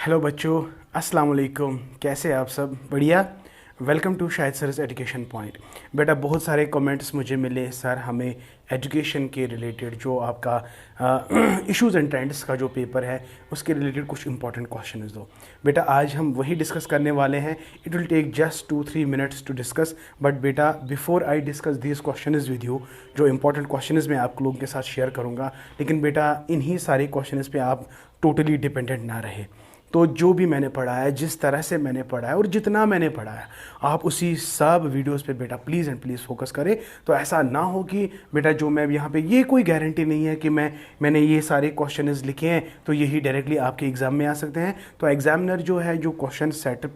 Hello बच्चों, अस्सलाम वालेकुम। कैसे हैं आप सब? बढ़िया। Welcome to Shahid sir's education point. बेटा, बहुत सारे कमेंट्स मुझे मिले, सर हमें एजुकेशन के रिलेटेड जो आपका इश्यूज़ एंड ट्रेंड्स का जो पेपर है उसके रिलेटेड कुछ इंपॉर्टेंट क्वेश्चन दो। बेटा, आज हम वही डिस्कस करने वाले हैं। It will take just 2-3 minutes to discuss. But बेटा, before I discuss this question with you, जो इंपॉर्टेंट क्वेश्चन मैं आप लोगों के साथ शेयर करूँगा, लेकिन बेटा इन्हीं सारे क्वेश्चन पे आप टोटली डिपेंडेंट ना रहे। तो जो भी मैंने पढ़ा है, जिस तरह से मैंने पढ़ा है और जितना मैंने पढ़ा है, आप उसी सब वीडियोस पे बेटा प्लीज़ एंड प्लीज़ फोकस करें। तो ऐसा ना हो कि बेटा जो मैं यहाँ पे, ये कोई गारंटी नहीं है कि मैंने ये सारे क्वेश्चंस लिखे हैं तो यही डायरेक्टली आपके एग्ज़ाम में आ सकते हैं। तो एग्जामिनर जो है, जो क्वेश्चन सेटर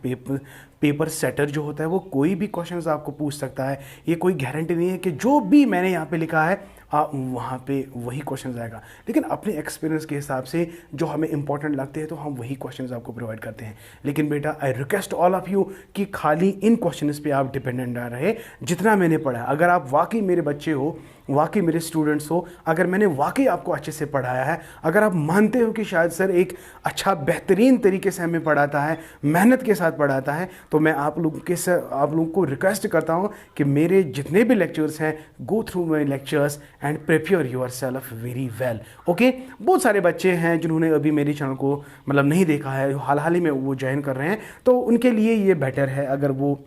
पेपर सेटर जो होता है, वो कोई भी क्वेश्चंस आपको पूछ सकता है। ये कोई गारंटी नहीं है कि जो भी मैंने यहाँ पे लिखा है वहाँ पे वही क्वेश्चन आएगा, लेकिन अपने एक्सपीरियंस के हिसाब से जो हमें इंपॉर्टेंट लगते हैं तो हम वही क्वेश्चंस आपको प्रोवाइड करते हैं। लेकिन बेटा, I request all of you कि खाली इन क्वेश्चंस पे आप डिपेंडेंट ना रहे। जितना मैंने पढ़ा है, अगर आप वाकई मेरे बच्चे हो, वाकई मेरे स्टूडेंट्स हो, अगर मैंने वाकई आपको अच्छे से पढ़ाया है, अगर आप मानते हो कि शायद सर एक अच्छा बेहतरीन तरीके से हमें पढ़ाता है, मेहनत के साथ पढ़ाता है, तो मैं आप लोगों को रिक्वेस्ट करता हूँ कि मेरे जितने भी लेक्चर्स हैं, go through my lectures and prepare your self very well. Okay. बहुत सारे बच्चे हैं जिन्होंने अभी मेरे चैनल को मतलब नहीं देखा है, हाल ही में वो ज्वाइन कर रहे हैं, तो उनके लिए ये बेटर है अगर वो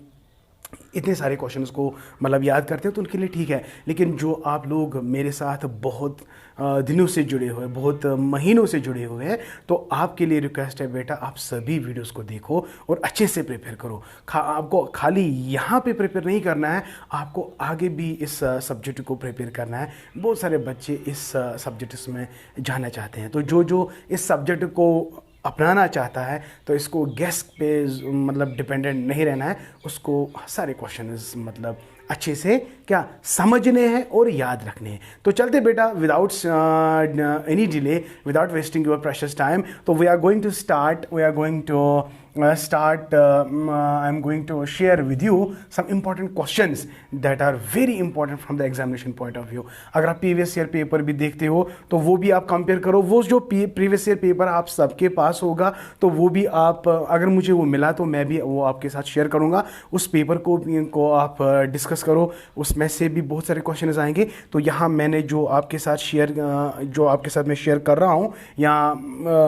इतने सारे क्वेश्चंस को मतलब याद करते हैं तो उनके लिए ठीक है। लेकिन जो आप लोग मेरे साथ बहुत दिनों से जुड़े हुए, बहुत महीनों से जुड़े हुए हैं, तो आपके लिए रिक्वेस्ट है बेटा, आप सभी वीडियोस को देखो और अच्छे से प्रिपेयर करो। आपको खाली यहाँ पे प्रिपेयर नहीं करना है, आपको आगे भी इस सब्जेक्ट को प्रिपेयर करना है। बहुत सारे बच्चे इस सब्जेक्ट में जाना चाहते हैं, तो जो इस सब्जेक्ट को अपनाना चाहता है तो इसको गेस्ट पे मतलब डिपेंडेंट नहीं रहना है, उसको सारे क्वेश्चंस मतलब अच्छे से क्या समझने हैं और याद रखने हैं। तो चलते बेटा, without any delay, without wasting your precious time, तो we are going to start I am going to share with you some important questions that are very important from the examination point of view. अगर आप previous year paper भी देखते हो तो वो भी आप कंपेयर करो। वो जो प्रीवियस ईयर पेपर आप सबके पास होगा तो वो भी आप, अगर मुझे वो मिला तो मैं भी वो आपके साथ शेयर करूँगा। उस पेपर को आप डिस्कस करो, उसमें से भी बहुत सारे क्वेश्चन आएंगे। तो यहाँ मैंने जो आपके साथ मैं शेयर कर रहा हूँ, यहाँ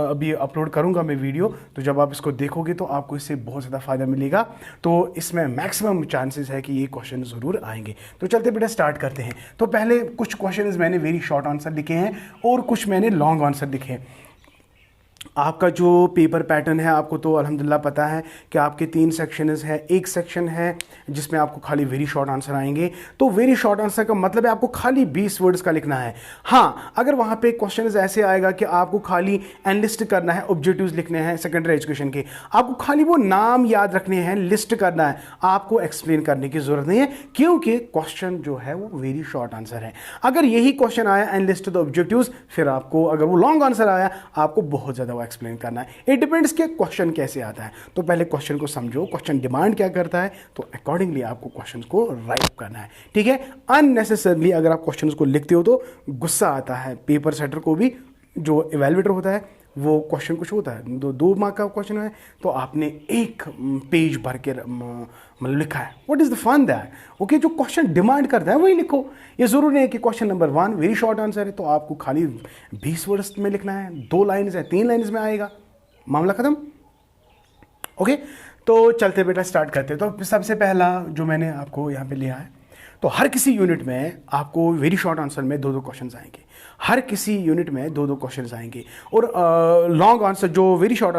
अभी अपलोड करूँगा मैं वीडियो, तो जब आप इसको देखोगे तो आपको इससे बहुत ज़्यादा फ़ायदा मिलेगा। तो इसमें मैक्सिमम चांसेस है कि ये क्वेश्चन ज़रूर आएंगे। तो चलते बेटा स्टार्ट करते हैं। तो पहले कुछ क्वेश्चंस मैंने वेरी शॉर्ट आंसर लिखे हैं और कुछ मैंने लॉन्ग आंसर लिखे हैं। आपका जो पेपर पैटर्न है, आपको तो अल्हम्दुलिल्लाह पता है कि आपके 3 सेक्शंस हैं। एक सेक्शन है जिसमें आपको खाली वेरी शॉर्ट आंसर आएंगे। तो वेरी शॉर्ट आंसर का मतलब है आपको खाली 20 वर्ड्स का लिखना है। हाँ, अगर वहाँ पे क्वेश्चन ऐसे आएगा कि आपको खाली एनलिस्ट करना है, ऑब्जेक्टिव्स लिखने हैं सेकेंडरी एजुकेशन के, आपको खाली वो नाम याद रखने हैं, लिस्ट करना है, आपको एक्सप्लेन करने की जरूरत नहीं है, क्योंकि क्वेश्चन जो है वो वेरी शॉर्ट आंसर है। अगर यही क्वेश्चन आया एनलिस्ट द ऑब्जेक्टिव्स, फिर आपको, अगर वो लॉन्ग आंसर आया, आपको बहुत ज़्यादा एक्सप्लेन करना है। इट डिपेंड्स कि क्वेश्चन कैसे आता है। तो पहले क्वेश्चन को समझो, क्वेश्चन डिमांड क्या करता है, तो अकॉर्डिंगली आपको क्वेश्चन को राइट करना है। ठीक है। अननेसेसरली अगर आप क्वेश्चन को लिखते हो तो गुस्सा आता है पेपर सेटर को भी, जो इवेलुएटर होता है, वो क्वेश्चन कुछ होता है, 2 मार्क का क्वेश्चन है तो आपने 1 पेज भर के मतलब लिखा है। What is the fun that? Okay, जो क्वेश्चन डिमांड करता है वही लिखो। ये ज़रूरी नहीं है कि question number 1 very short answer है तो आपको खाली 20 वर्ड्स में लिखना है, 2 लाइन्स है, 3 लाइन्स में आएगा, मामला ख़त्म। ओके, तो चलते बेटा स्टार्ट करते। तो सबसे पहला जो मैंने आपको यहाँ पे लिया है, तो हर किसी यूनिट में आपको वेरी शॉर्ट आंसर में 2-2 क्वेश्चन आएंगे। हर किसी यूनिट में 2-2 क्वेश्चन आएंगे। और लॉन्ग आंसर, जो वेरी शॉर्ट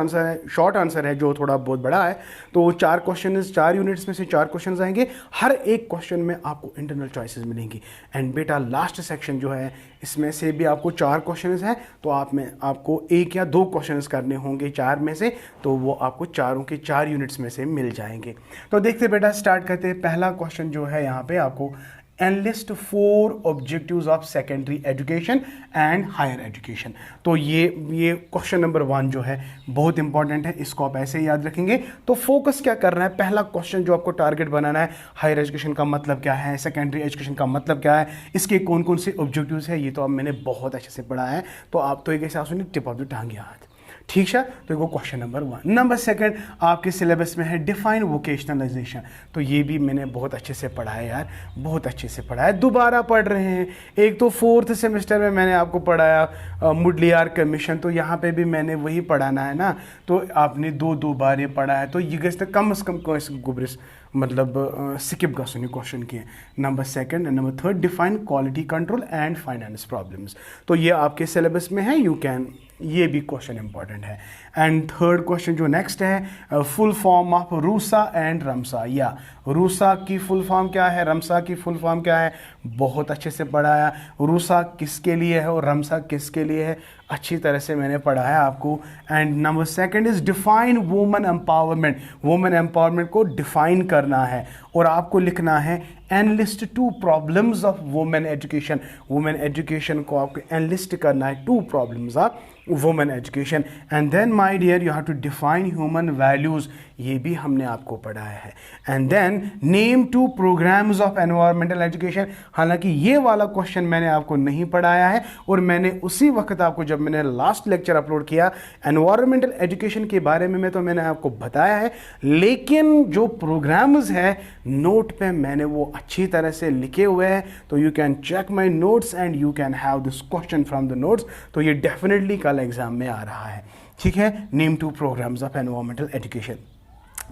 आंसर है जो थोड़ा बहुत बड़ा है, तो 4 यूनिट्स में से 4 क्वेश्चन आएंगे। हर एक क्वेश्चन में आपको इंटरनल चॉइसेस मिलेंगी। एंड बेटा लास्ट सेक्शन जो है, इसमें से भी आपको 4 क्वेश्चन हैं, तो आपको 1 या 2 क्वेश्चन करने होंगे 4 में से, तो वो आपको चारों के 4 यूनिट्स में से मिल जाएंगे। तो देखते बेटा स्टार्ट करते हैं। पहला क्वेश्चन जो है यहाँ पे आपको, enlist 4 objectives of secondary education and higher education. तो ये क्वेश्चन नंबर 1 जो है बहुत इंपॉर्टेंट है, इसको आप ऐसे ही याद रखेंगे। तो फोकस क्या करना है, पहला क्वेश्चन जो आपको टारगेट बनाना है, हायर एजुकेशन का मतलब क्या है, सेकेंडरी एजुकेशन का मतलब क्या है, इसके कौन कौन से ऑब्जेक्टिव्स है, ये तो अब मैंने बहुत अच्छे से पढ़ा है। तो आप तो एक ऐसा सुनिए, टिप ऑफ द टंग याद। ठीक है, तो वो क्वेश्चन नंबर 1। नंबर 2 आपके सिलेबस में है डिफाइन वोकेशनलाइजेशन। तो ये भी मैंने बहुत अच्छे से पढ़ा है यार, बहुत अच्छे से पढ़ा है, दोबारा पढ़ रहे हैं। एक तो 4th सेमेस्टर में मैंने आपको पढ़ाया मुडलियार कमीशन, तो यहाँ पे भी मैंने वही पढ़ाना है ना, तो आपने दो बार ये पढ़ा है, तो ये गए कम से कम गुब्रिस मतलब स्किप का सुनिए क्वेश्चन किए। Number 2 and number 3 define quality control and finance problems. तो ये आपके सिलेबस में है, यू कैन, ये भी क्वेश्चन इंपॉर्टेंट है। एंड 3rd क्वेश्चन जो नेक्स्ट है, full form of RUSA and RMSA, या रूसा की फुल फॉर्म क्या है, रमसा की फुल फॉर्म क्या है, बहुत अच्छे से पढ़ाया। रूसा किसके लिए है और रमसा किसके लिए है, अच्छी तरह से मैंने पढ़ाया आपको। And number 2 is define women empowerment. Women empowerment को डिफाइन करना है और आपको लिखना है enlist 2 problems of women education. Women education को आपको एनलिस्ट करना है 2 problems of women education. And then my dear you have to define human values, ये भी हमने आपको पढ़ाया है। And then name 2 programmes of environmental education. हालांकि ये वाला क्वेश्चन मैंने आपको नहीं पढ़ाया है, और मैंने उसी वक्त आपको, जब मैंने लास्ट लेक्चर अपलोड किया एनवायरमेंटल एजुकेशन के बारे में तो मैंने आपको बताया है, लेकिन जो प्रोग्राम्स है नोट पे मैंने वो अच्छी तरह से लिखे हुए हैं। तो you can check my notes and you can have this question from the notes. तो ये डेफिनेटली कल एग्जाम में आ रहा है, ठीक है। Name 2 programmes of environmental education.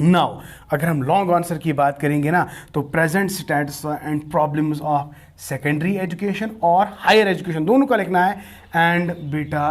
Now अगर हम लॉन्ग आंसर की बात करेंगे ना, तो present status and problems of secondary education और हायर एजुकेशन दोनों का लिखना है। एंड बेटा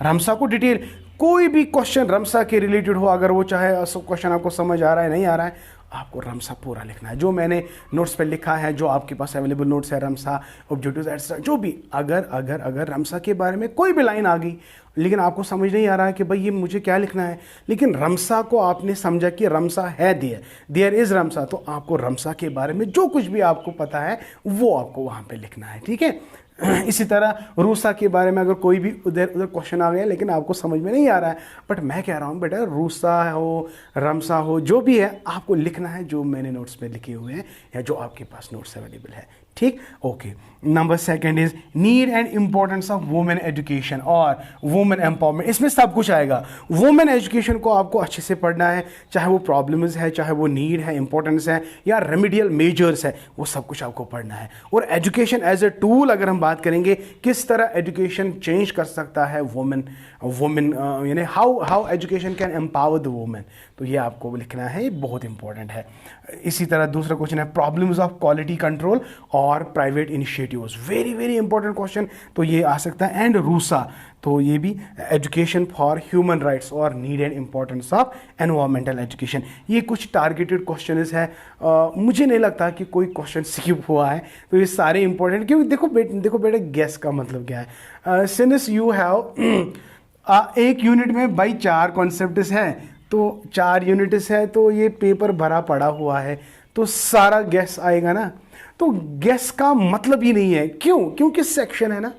रमसा को डिटेल, कोई भी क्वेश्चन रमसा के रिलेटेड हो, अगर वो चाहे क्वेश्चन आपको समझ आ रहा है नहीं आ रहा है, आपको रमसा पूरा लिखना है। जो मैंने नोट्स पे लिखा है, जो आपके पास अवेलेबल नोट्स है, रमसा ऑब्जेक्टिव्स एक्स्ट्रा, जो भी, अगर रमसा के बारे में कोई भी लाइन आ गई लेकिन आपको समझ नहीं आ रहा है कि भाई ये मुझे क्या लिखना है, लेकिन रमसा को आपने समझा कि रमसा है, देयर इज रमसा, तो आपको रमसा के बारे में जो कुछ भी आपको पता है वो आपको वहाँ पे लिखना है, ठीक है। इसी तरह रूसा के बारे में अगर कोई भी उधर क्वेश्चन आ गया लेकिन आपको समझ में नहीं आ रहा है, बट मैं कह रहा हूँ बेटा रूसा हो, रमसा हो, जो भी है आपको लिखना है जो मैंने नोट्स में लिखे हुए हैं या जो आपके पास नोट्स अवेलेबल है, ठीक, okay. Number 2 is need and importance of women education और वुमेन एम्पावरमेंट। इसमें सब कुछ आएगा। वुमेन एजुकेशन को आपको अच्छे से पढ़ना है, चाहे वो प्रॉब्लम्स है, चाहे वो नीड है, इंपॉर्टेंस है, या रेमेडियल मेजर्स है, वो सब कुछ आपको पढ़ना है। और एजुकेशन एज ए टूल अगर हम बात करेंगे, किस तरह एजुकेशन चेंज कर सकता है वुमेन यानी how education can empower the women, तो ये आपको लिखना है, ये बहुत इंपॉर्टेंट है। इसी तरह दूसरा क्वेश्चन है प्रॉब्लम्स ऑफ क्वालिटी कंट्रोल और private initiatives, very very important question, तो ये आ सकता है। एंड रूसा, तो ये भी एजुकेशन फॉर ह्यूमन राइट्स और need and importance of environmental education. ये कुछ टारगेटेड क्वेश्चंस है, मुझे नहीं लगता कि कोई क्वेश्चन स्किप हुआ है, तो ये सारे इंपॉर्टेंट, क्योंकि देखो बेटे गेस का मतलब क्या है, सिंस यू हैव एक यूनिट में भाई 4 कॉन्सेप्ट्स हैं, तो 4 यूनिट्स है, तो ये पेपर भरा पड़ा हुआ है, तो सारा गेस आएगा ना, तो गेस का मतलब ही नहीं है। क्योंकि सेक्शन है ना,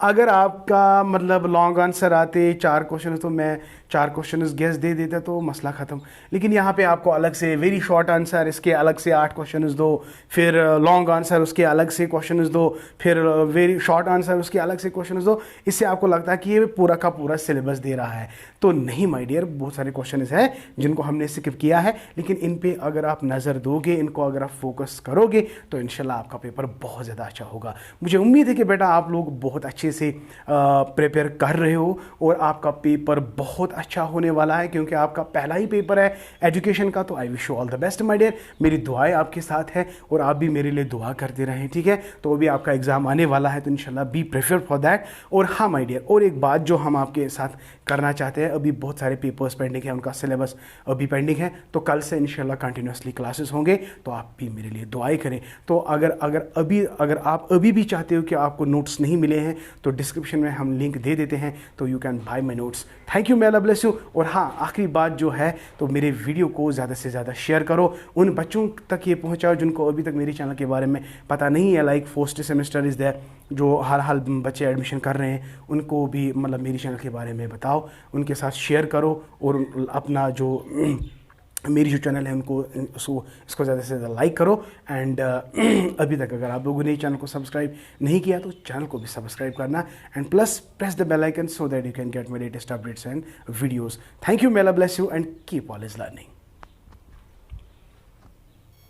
अगर आपका मतलब लॉन्ग आंसर आते 4 क्वेश्चन, तो मैं 4 क्वेश्चन गेस दे देता तो मसला ख़त्म। लेकिन यहाँ पे आपको अलग से वेरी शॉर्ट आंसर, इसके अलग से 8 क्वेश्चन दो, फिर लॉन्ग आंसर उसके अलग से क्वेश्चन दो, फिर वेरी शॉर्ट आंसर उसके अलग से क्वेश्चन दो। इससे आपको लगता है कि ये पूरा का पूरा सिलेबस दे रहा है, तो नहीं माय डियर, बहुत सारे क्वेश्चन हैं जिनको हमने स्किप किया है, लेकिन इन पर अगर आप नज़र दोगे, इनको अगर आप फोकस करोगे, तो इंशाल्लाह आपका पेपर बहुत ज़्यादा अच्छा होगा। मुझे उम्मीद है कि बेटा आप लोग बहुत अच्छे से प्रिपेयर कर रहे हो और आपका पेपर बहुत अच्छा होने वाला है, क्योंकि आपका पहला ही पेपर है एजुकेशन का। तो I wish you all the best my dear, मेरी दुआएं आपके साथ है और आप भी मेरे लिए दुआ करते रहें, ठीक है। तो अभी आपका एग्ज़ाम आने वाला है, तो इंशाल्लाह बी प्रिपेयर फॉर दैट। और हाँ माय डियर, और एक बात जो हम आपके साथ करना चाहते हैं, अभी बहुत सारे पेपर्स पेंडिंग है, उनका सिलेबस अभी पेंडिंग है, तो कल से इंशाल्लाह कंटिन्यूसली क्लासेस होंगे, तो आप भी मेरे लिए दुआएं करें। तो अगर आप अभी भी चाहते हो कि आपको नोट्स नहीं मिले हैं, तो डिस्क्रिप्शन में हम लिंक दे देते हैं, तो you can buy my notes. Thank you, may Allah bless you. और हाँ, आखिरी बात जो है, तो मेरे वीडियो को ज़्यादा से ज़्यादा शेयर करो, उन बच्चों तक ये पहुँचाओ जिनको अभी तक मेरे चैनल के बारे में पता नहीं है, like first semester is there, जो हाल बच्चे एडमिशन कर रहे हैं, उनको भी मतलब मेरे चैनल के बारे में बताओ, उनके साथ शेयर करो और अपना जो मेरी जो चैनल है उनको इसको ज़्यादा से ज़्यादा लाइक करो। एंड अभी तक अगर आप लोगों ने चैनल को सब्सक्राइब नहीं किया तो चैनल को भी सब्सक्राइब करना, and plus press the bell icon so that you can get my latest updates and videos. Thank you, मेला bless you and keep always learning.